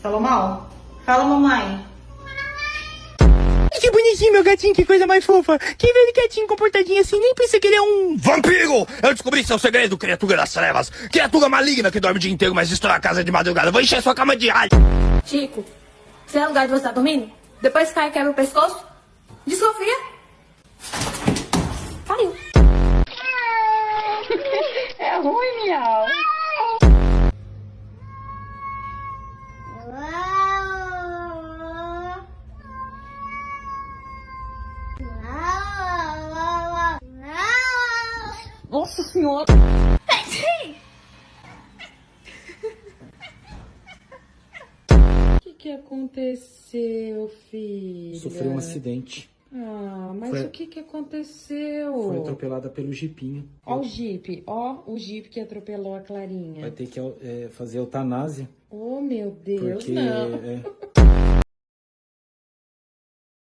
Falou mal? Fala, mamãe. Que bonitinho, meu gatinho, que coisa mais fofa. Quem vê ele quietinho, comportadinho assim, nem pensa que ele é um vampiro! Eu descobri seu segredo, criatura das trevas. Criatura maligna que dorme o dia inteiro, mas destrói a casa de madrugada. Vou encher sua cama de alho. Chico, se é lugar de você estar dormindo, depois cai e quebra o pescoço, desconfia. Caiu. É ruim, miau. Nossa senhora. O que aconteceu, filha? Sofreu um acidente. Ah, mas Foi- o que aconteceu? Foi atropelada pelo jipinho. Ó o jipe que atropelou a Clarinha. Vai ter que fazer eutanásia. Oh, meu Deus, Porque não.